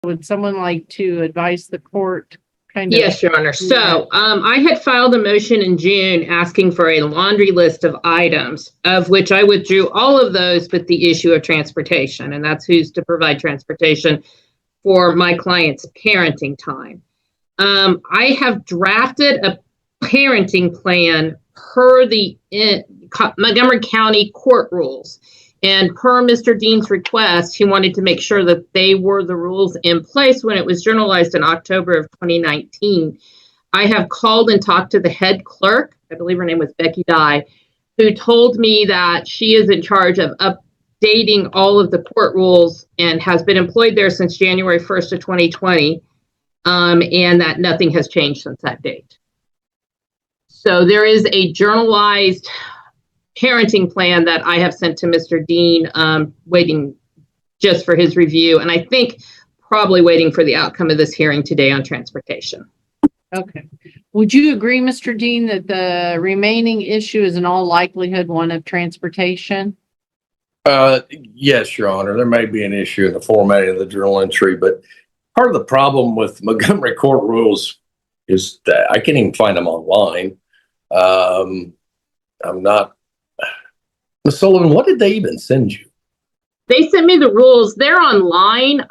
Would someone like to advise the court Yes, Your Honor. So I had filed a motion in June asking for a laundry list of items, of which I withdrew all of those but the issue of transportation, and that's who's to provide transportation for my client's parenting time. I have drafted a parenting plan per the Montgomery County court rules. And per Mr. Dean's request, he wanted to make sure that they were the rules in place when it was journalized in October of 2019. I have called and talked to the head clerk, I believe her name was Becky Dye, who told me that she is in charge of updating all of the court rules and has been employed there since January 1st of 2020, and that nothing has changed since that date. So there is a journalized parenting plan that I have sent to Mr. Dean, waiting just for his review, and I think probably waiting for the outcome of this hearing today on transportation. Okay. Would you agree, Mr. Dean, that the remaining issue is in all likelihood one of transportation? Yes, Your Honor. There may be an issue in the formatting of the journal entry, but part of the problem with Montgomery court rules is that I can't even find them online. I'm not. Ms. Sullivan, what did they even send you? They sent me the rules. They're online.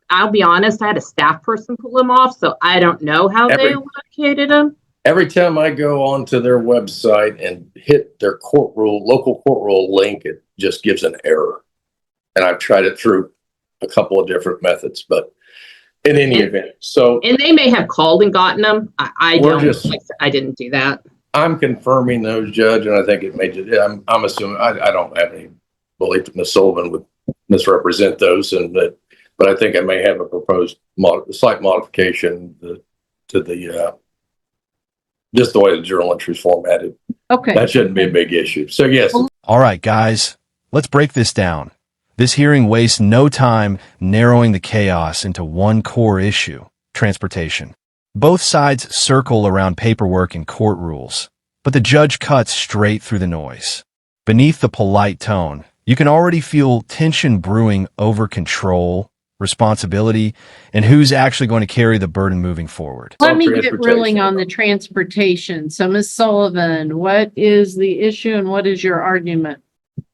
I'll be honest, I had a staff person pull them off, so I don't know how they located them. Every time I go onto their website and hit their local court rule link, it just gives an error. And I've tried it through a couple of different methods, but in any event, so. And they may have called and gotten them. I didn't do that. I'm confirming those, Judge, and I think it may just, I'm assuming, I don't have any belief that Ms. Sullivan would misrepresent those, but I think I may have a proposed slight modification to the just the way the journal entry is formatted. Okay. That shouldn't be a big issue. So, yes. All right, guys, let's break this down. This hearing wastes no time narrowing the chaos into one core issue: transportation. Both sides circle around paperwork and court rules, but the judge cuts straight through the noise. Beneath the polite tone, you can already feel tension brewing over control, responsibility, and who's actually going to carry the burden moving forward. Let me get ruling on the transportation. So, Ms. Sullivan, what is the issue and what is your argument?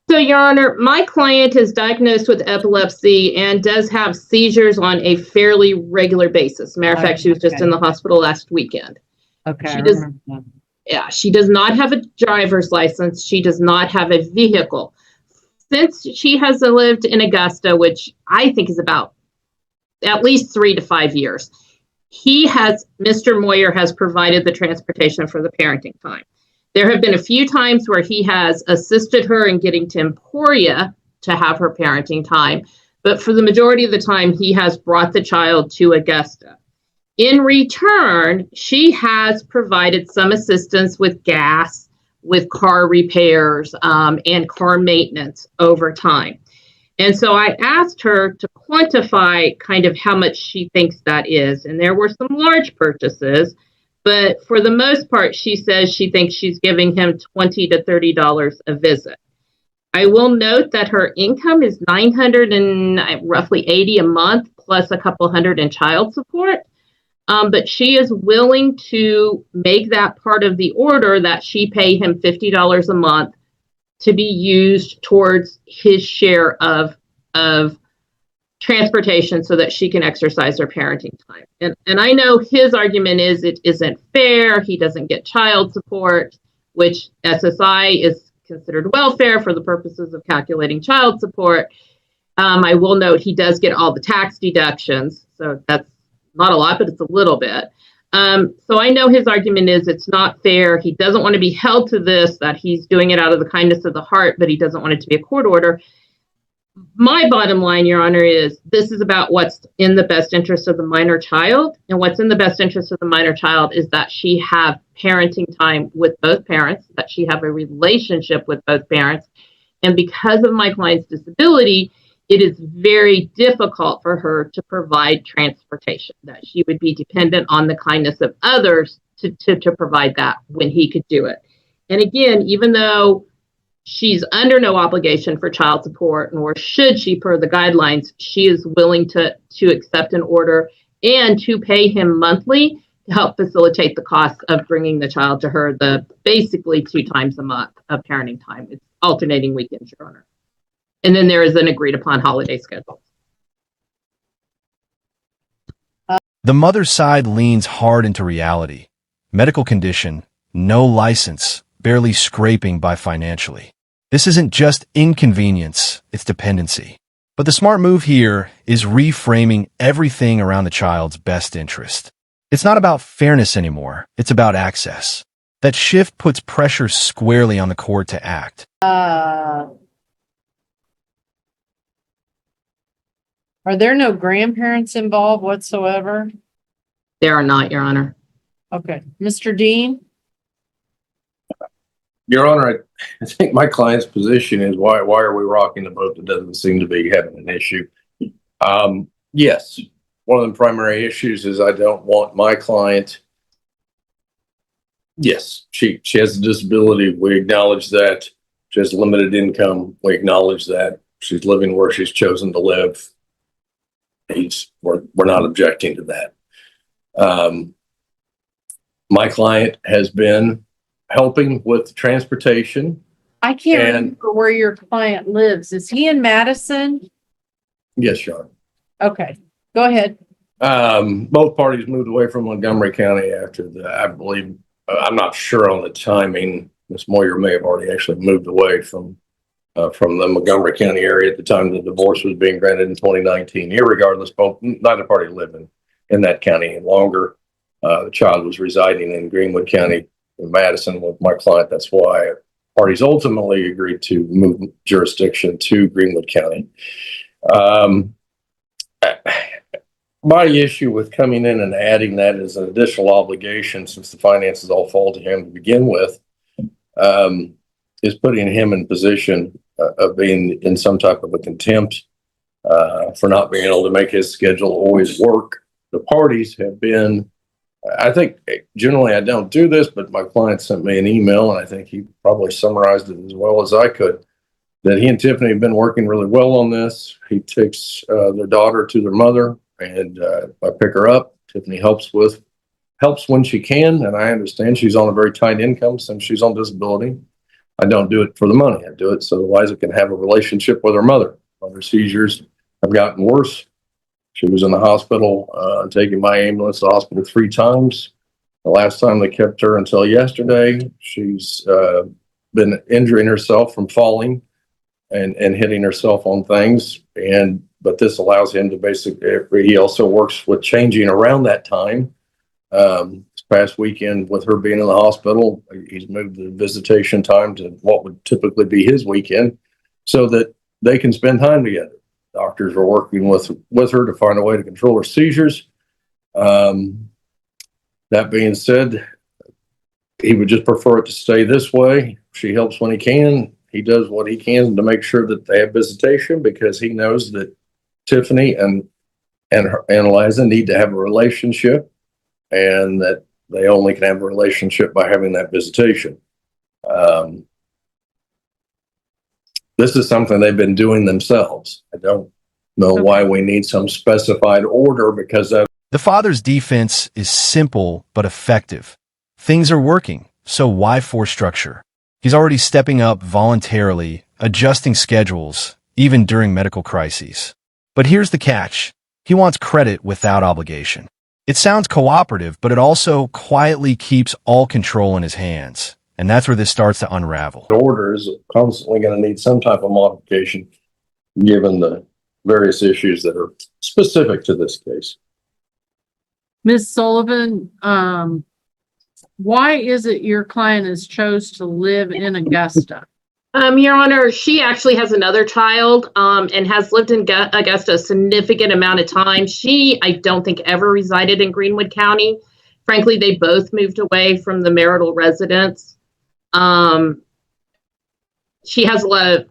So, Your Honor, my client is diagnosed with epilepsy and does have seizures on a fairly regular basis. Matter of fact, she was just in the hospital last weekend. Okay. She does not have a driver's license. She does not have a vehicle. Since she has lived in Augusta, which I think is about at least 3 to 5 years, Mr. Moyer has provided the transportation for the parenting time. There have been a few times where he has assisted her in getting to Emporia to have her parenting time, but for the majority of the time, he has brought the child to Augusta. In return, she has provided some assistance with gas, with car repairs, and car maintenance over time. And so I asked her to quantify kind of how much she thinks that is. And there were some large purchases, but for the most part, she says she thinks she's giving him $20 to $30 a visit. I will note that her income is roughly $80 a month, plus a couple hundred in child support. But she is willing to make that part of the order that she pay him $50 a month to be used towards his share of transportation so that she can exercise her parenting time. And I know his argument is it isn't fair. He doesn't get child support, which SSI is considered welfare for the purposes of calculating child support. I will note he does get all the tax deductions. So that's not a lot, but it's a little bit. So I know his argument is it's not fair. He doesn't want to be held to this, that he's doing it out of the kindness of the heart, but he doesn't want it to be a court order. My bottom line, Your Honor, is this is about what's in the best interest of the minor child. And what's in the best interest of the minor child is that she have parenting time with both parents, that she have a relationship with both parents. And because of my client's disability, it is very difficult for her to provide transportation, that she would be dependent on the kindness of others to provide that when he could do it. And again, even though She's under no obligation for child support, nor should she, per the guidelines. She is willing to accept an order and to pay him monthly to help facilitate the cost of bringing the child to her, the basically 2 times a month of parenting time. It's alternating weekends, Your Honor. And then there is an agreed upon holiday schedule. The mother's side leans hard into reality. Medical condition, no license, barely scraping by financially. This isn't just inconvenience, it's dependency. But the smart move here is reframing everything around the child's best interest. It's not about fairness anymore, it's about access. That shift puts pressure squarely on the court to act. Are there no grandparents involved whatsoever? There are not, Your Honor. Okay. Mr. Dean? Your Honor, I think my client's position is why are we rocking the boat that doesn't seem to be having an issue? Yes, one of the primary issues is I don't want my client. Yes, she has a disability. We acknowledge that. She has limited income. We acknowledge that. She's living where she's chosen to live. We're not objecting to that. My client has been helping with transportation. I can't remember where your client lives. Is he in Madison? Yes, Your Honor. Okay, go ahead. Both parties moved away from Montgomery County after I believe, I'm not sure on the timing. Ms. Moyer may have already actually moved away from the Montgomery County area at the time the divorce was being granted in 2019. Irregardless, neither party lived in that county any longer. The child was residing in Greenwood County in Madison with my client. That's why parties ultimately agreed to move jurisdiction to Greenwood County. My issue with coming in and adding that as an additional obligation, since the finances all fall to him to begin with, is putting him in position of being in some type of a contempt for not being able to make his schedule always work. The parties have been, I think generally I don't do this, but my client sent me an email, and I think he probably summarized it as well as I could, that he and Tiffany have been working really well on this. He takes their daughter to their mother, and I pick her up. Tiffany helps when she can, and I understand she's on a very tight income since she's on disability. I don't do it for the money. I do it so Eliza can have a relationship with her mother. Her seizures have gotten worse. She was in the hospital, taking my ambulance to the hospital 3 times. The last time they kept her until yesterday. She's been injuring herself from falling and hitting herself on things. But this allows him to basically, he also works with changing around that time. This past weekend, with her being in the hospital, he's moved the visitation time to what would typically be his weekend so that they can spend time together. Doctors are working with her to find a way to control her seizures. That being said, he would just prefer it to stay this way. She helps when he can. He does what he can to make sure that they have visitation, because he knows that Tiffany and Eliza need to have a relationship, and that they only can have a relationship by having that visitation. This is something they've been doing themselves. I don't know why we need some specified order, because The father's defense is simple but effective. Things are working, so why force structure? He's already stepping up voluntarily, adjusting schedules, even during medical crises. But here's the catch. He wants credit without obligation. It sounds cooperative, but it also quietly keeps all control in his hands. And that's where this starts to unravel. the order is constantly going to need some type of modification given the various issues that are specific to this case. Ms. Sullivan, why is it your client has chose to live in Augusta? Your Honor, she actually has another child and has lived in Augusta a significant amount of time. She, I don't think, ever resided in Greenwood County. Frankly, they both moved away from the marital residence. She has a lot of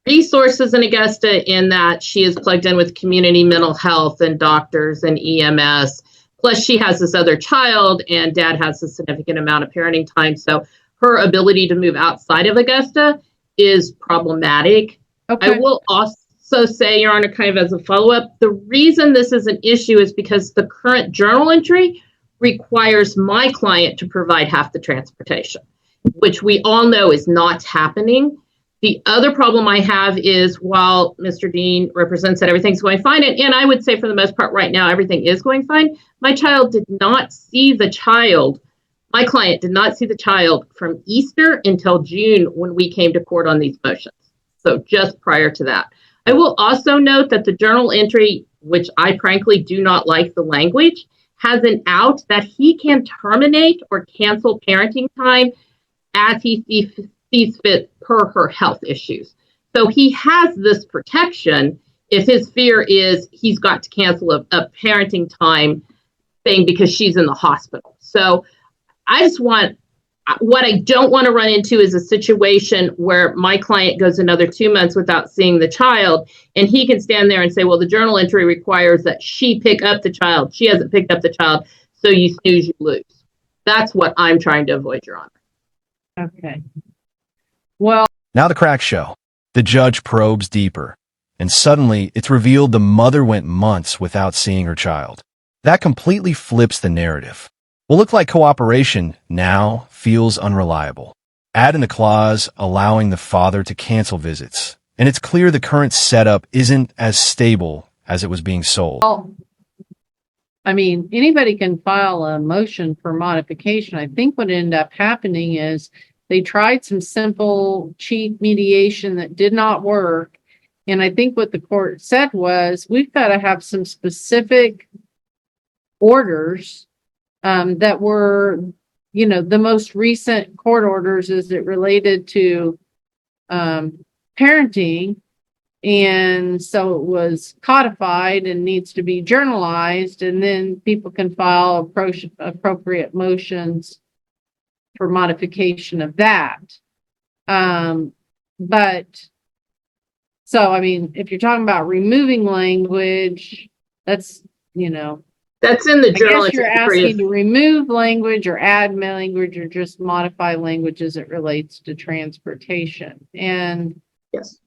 resources in Augusta in that she is plugged in with community mental health and doctors and EMS. Plus, she has this other child, and dad has a significant amount of parenting time. So her ability to move outside of Augusta is problematic. Okay. I will also say, Your Honor, kind of as a follow-up, the reason this is an issue is because the current journal entry requires my client to provide half the transportation, which we all know is not happening. The other problem I have is while Mr. Dean represents that everything's going fine, and I would say for the most part right now, everything is going fine, my client did not see the child from Easter until June when we came to court on these motions. So just prior to that. I will also note that the journal entry, which I frankly do not like the language, has an out that he can terminate or cancel parenting time as he sees fit per her health issues. So he has this protection if his fear is he's got to cancel a parenting time thing because she's in the hospital. So what I don't want to run into is a situation where my client goes another 2 months without seeing the child, and he can stand there and say, well, the journal entry requires that she pick up the child. She hasn't picked up the child, so you snooze, you lose. That's what I'm trying to avoid, Your Honor. Okay. Well, Now the crack show. The judge probes deeper, and suddenly it's revealed the mother went months without seeing her child. That completely flips the narrative. What looked like cooperation now feels unreliable. Add in a clause allowing the father to cancel visits, and it's clear the current setup isn't as stable as it was being sold. I mean, anybody can file a motion for modification. I think what ended up happening is they tried some simple, cheap mediation that did not work. And I think what the court said was, we've got to have some specific orders that were, the most recent court orders as it related to parenting. And so it was codified and needs to be journalized, and then people can file appropriate motions for modification of that. But so, I mean, if you're talking about removing language, that's, That's in the journal. I guess you're asking to remove language or add language or just modify language as it relates to transportation. And yes.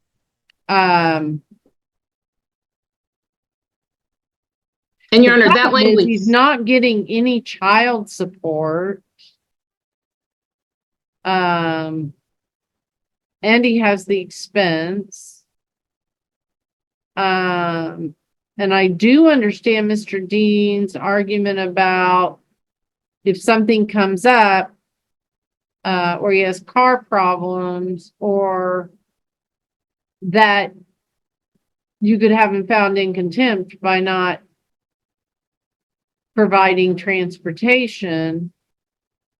And Your Honor, that language, he's not getting any child support. And he has the expense. And I do understand Mr. Dean's argument about if something comes up, or he has car problems, or that you could have him found in contempt by not providing transportation.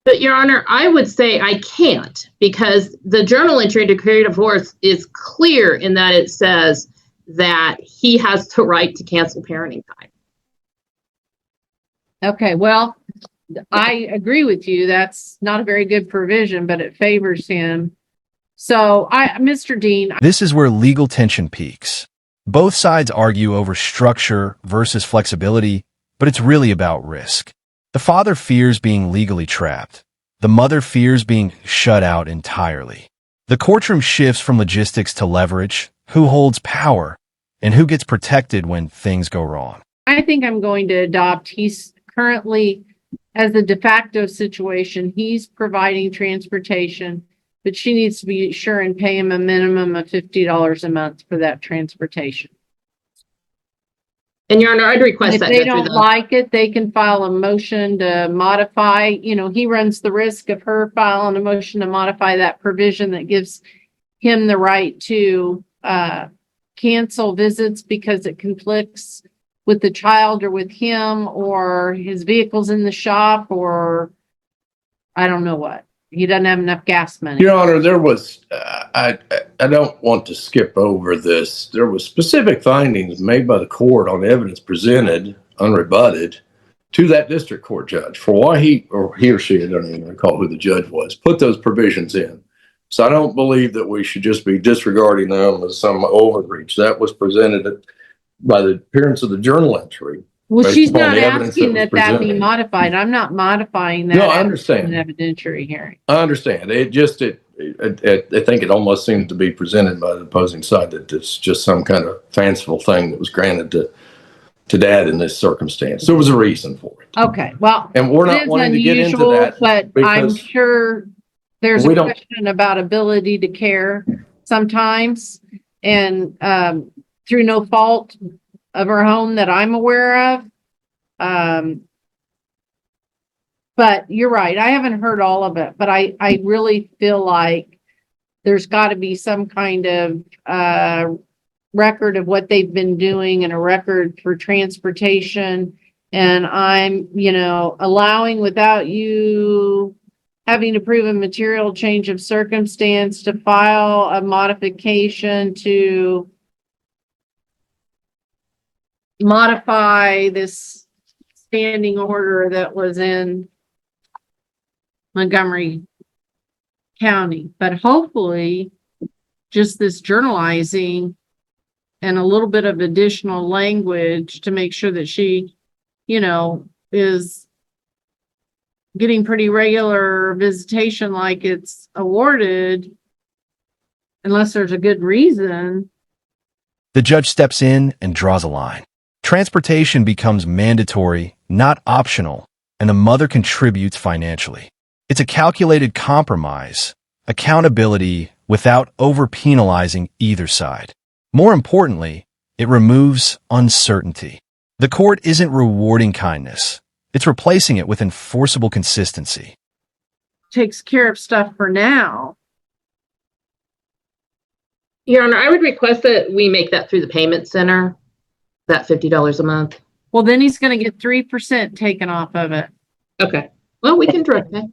But Your Honor, I would say I can't, because the journal entry to decree of divorce is clear in that it says that he has the right to cancel parenting time. Okay, well, I agree with you. That's not a very good provision, but it favors him. So, Mr. Dean. This is where legal tension peaks. Both sides argue over structure versus flexibility, but it's really about risk. The father fears being legally trapped. The mother fears being shut out entirely. The courtroom shifts from logistics to leverage, who holds power, and who gets protected when things go wrong. I think I'm going to adopt, he's currently, as a de facto situation, he's providing transportation, but she needs to be sure and pay him a minimum of $50 a month for that transportation. And Your Honor, I'd request if that. If they don't like it, they can file a motion to modify. He runs the risk of her filing a motion to modify that provision that gives him the right to cancel visits because it conflicts with the child or with him, or his vehicle's in the shop, or I don't know what. He doesn't have enough gas money. Your Honor, there was, I don't want to skip over this. There was specific findings made by the court on evidence presented, unrebutted, to that district court judge for why he or she, I don't even recall who the judge was, put those provisions in. So I don't believe that we should just be disregarding them as some overreach. That was presented by the appearance of the journal entry Well, based she's upon not the evidence asking that was that be presented. modified. I'm not modifying that. No, I in understand. an evidentiary hearing. I understand. I think it almost seems to be presented by the opposing side that it's just some kind of fanciful thing that was granted to dad in this circumstance. There was a reason for it. Okay, well, And we're it not is wanting to get into unusual, that but I'm because sure there's we a don't- question about ability to care sometimes, and through no fault of her own that I'm aware of. But you're right. I haven't heard all of it, but I really feel like there's got to be some kind of record of what they've been doing and a record for transportation. And I'm, allowing without you having to prove a material change of circumstance to file a modification to modify this standing order that was in Montgomery County. But hopefully just this journalizing and a little bit of additional language to make sure that she, is getting pretty regular visitation like it's awarded, unless there's a good reason. The judge steps in and draws a line. Transportation becomes mandatory, not optional, and the mother contributes financially. It's a calculated compromise, accountability without over-penalizing either side. More importantly, it removes uncertainty. The court isn't rewarding kindness. It's replacing it with enforceable consistency. Takes care of stuff for now. Your Honor, I would request that we make that through the payment center, that $50 a month. Well, then he's going to get 3% taken off of it. Okay. Well, we can direct that.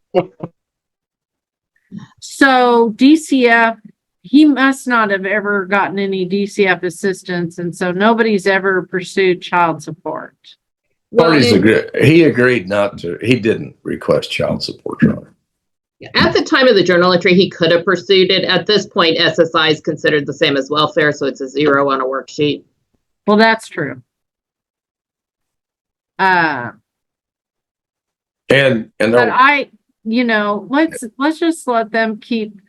So DCF, he must not have ever gotten any DCF assistance, and so nobody's ever pursued child support. parties agree. He agreed not to. He didn't request child support, Your Honor. At the time of the journal entry, he could have pursued it. At this point, SSI is considered the same as welfare, so it's a 0 on a worksheet. Well, that's true. And But let's just let them keep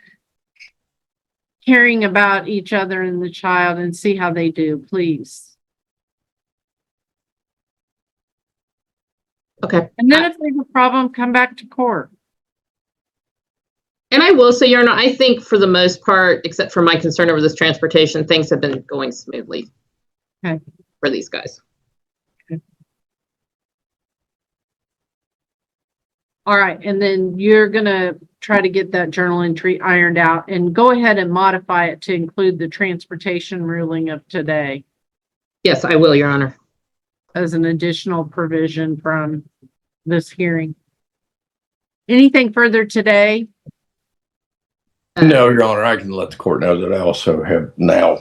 caring about each other and the child and see how they do, please. Okay. And then if there's a problem, come back to court. And I will say, Your Honor, I think for the most part, except for my concern over this transportation, things have been going smoothly for these guys. Okay. All right. And then you're going to try to get that journal entry ironed out and go ahead and modify it to include the transportation ruling of today Yes, I will, Your Honor. as an additional provision from this hearing. Anything further today? no, Your Honor, I can let the court know that I also have now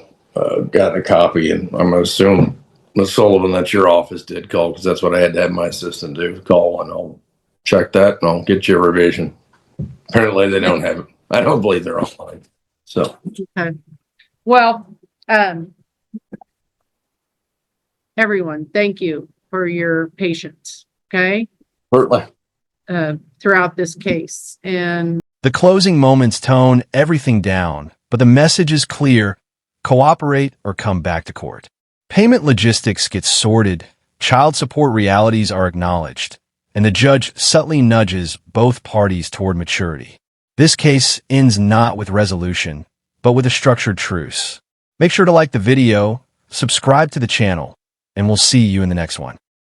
gotten a copy, and I'm going to assume, Ms. Sullivan, that your office did call, because that's what I had to have my assistant do, call, and I'll check that, and I'll get you a revision. Apparently, they don't have it. I don't believe they're online. So, Okay. Well, everyone, thank you for your patience, okay, certainly. throughout this case. And The closing moments tone everything down, but the message is clear: cooperate or come back to court. Payment logistics get sorted, child support realities are acknowledged, and the judge subtly nudges both parties toward maturity. This case ends not with resolution, but with a structured truce. Make sure to like the video, subscribe to the channel, and we'll see you in the next one.